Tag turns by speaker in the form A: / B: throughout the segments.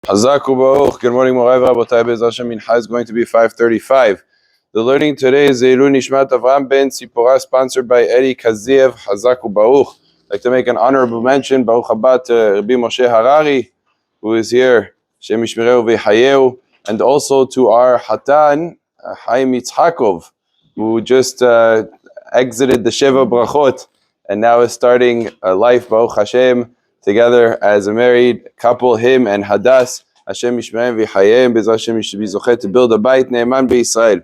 A: Hazaku Baruch. Good morning, Morai V'Rabotai. Be'ez Hashem Mincha is going to be 5:35. The learning today is Zeilu Nishmat Avram Ben Tzipora, sponsored by Eddie Kaziev. Hazaku Baruch. I'd like to make an honorable mention, Baruch Haba, to Rabbi Moshe Harari, who is here, Shem Yishmereu V'Hayeu, and also to our Hatan, Chaim Yitzchakov, who just exited the Sheva Brachot and now is starting a life, Baruch Hashem, together as a married couple, him and Hadas. Hashem Yishmereu V'Hayeu, Bez Hashem Yishbi to build a Beit Ne'eman B'Yisrael.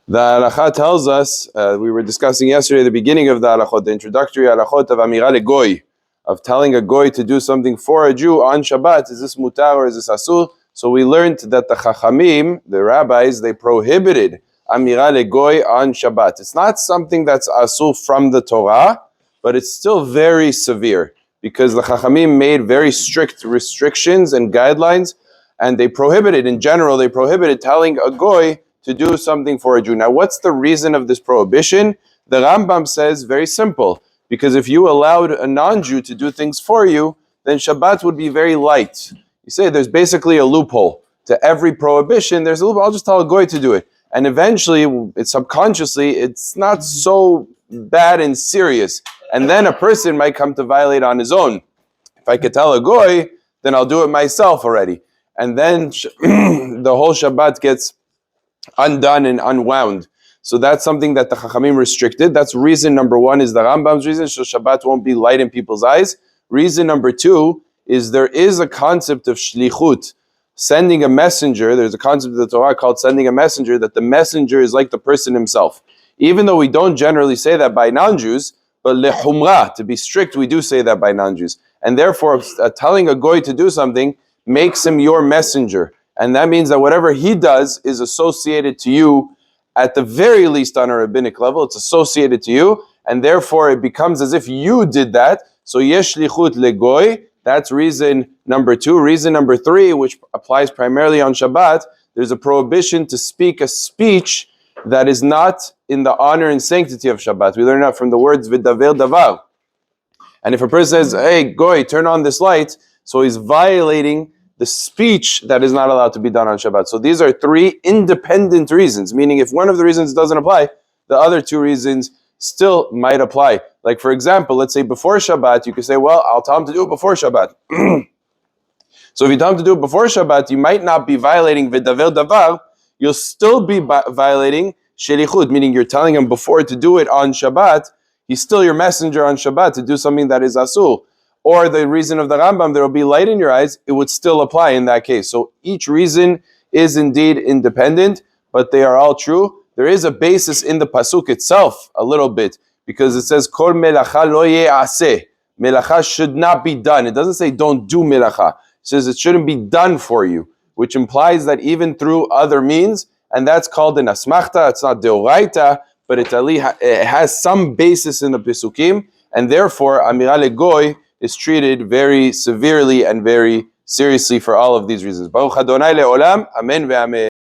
A: The halakha tells us, we were discussing yesterday the beginning of the halachot, the introductory halachot of Amira Legoy, of telling a goy to do something for a Jew on Shabbat. Is this mutar or is this asur? So we learned that the chachamim, the rabbis, they prohibited Amira Legoy on Shabbat. It's not something that's asur from the Torah, but it's still very severe, because the chachamim made very strict restrictions and guidelines, and they prohibited, in general, they prohibited telling a goy to do something for a Jew. Now, what's the reason of this prohibition? The Rambam says, very simple, because if you allowed a non-Jew to do things for you, then Shabbat would be very light. You say there's basically a loophole. To every prohibition, there's a loophole. I'll just tell a goy to do it. And eventually, it's subconsciously, it's not so bad and serious. And then a person might come to violate on his own. If I could tell a goy, then I'll do it myself already. And then the whole Shabbat gets undone and unwound. So that's something that the Chachamim restricted. That's reason number one, is the Rambam's reason, so Shabbat won't be light in people's eyes. Reason number two is there is a concept of shlichut, sending a messenger. There's a concept of the Torah called sending a messenger, that the messenger is like the person himself. Even though we don't generally say that by non-Jews, but lehumra, to be strict, we do say that by non-Jews. And therefore, telling a goy to do something makes him your messenger. And that means that whatever he does is associated to you, at the very least on a rabbinic level, it's associated to you, and therefore it becomes as if you did that. So yesh shlichut legoy, that's reason number two. Reason number three, which applies primarily on Shabbat, there's a prohibition to speak a speech that is not in the honor and sanctity of Shabbat. We learn that from the words v'daver davar. And if a person says, hey, goy, turn on this light, so he's violating the speech that is not allowed to be done on Shabbat. So these are three independent reasons, meaning if one of the reasons doesn't apply, the other two reasons still might apply. Like, for example, let's say before Shabbat, you could say, well, I'll tell him to do it before Shabbat. So if you tell him to do it before Shabbat, you might not be violating v'daver davar, you'll still be violating shelichut, meaning you're telling him before to do it on Shabbat, he's still your messenger on Shabbat to do something that is asur. Or the reason of the Rambam, there will be light in your eyes, it would still apply in that case. So each reason is indeed independent, but they are all true. There is a basis in the pasuk itself, a little bit, because it says, Kol melacha lo ye'aseh. Melacha should not be done. It doesn't say don't do melacha. It says it shouldn't be done for you, which implies that even through other means, and that's called an asmachta, it's not deoraita, but it has some basis in the pesukim, and therefore, Amira Legoy is treated very severely and very seriously for all of these reasons. Baruch Adonai le'olam, amen ve'amen.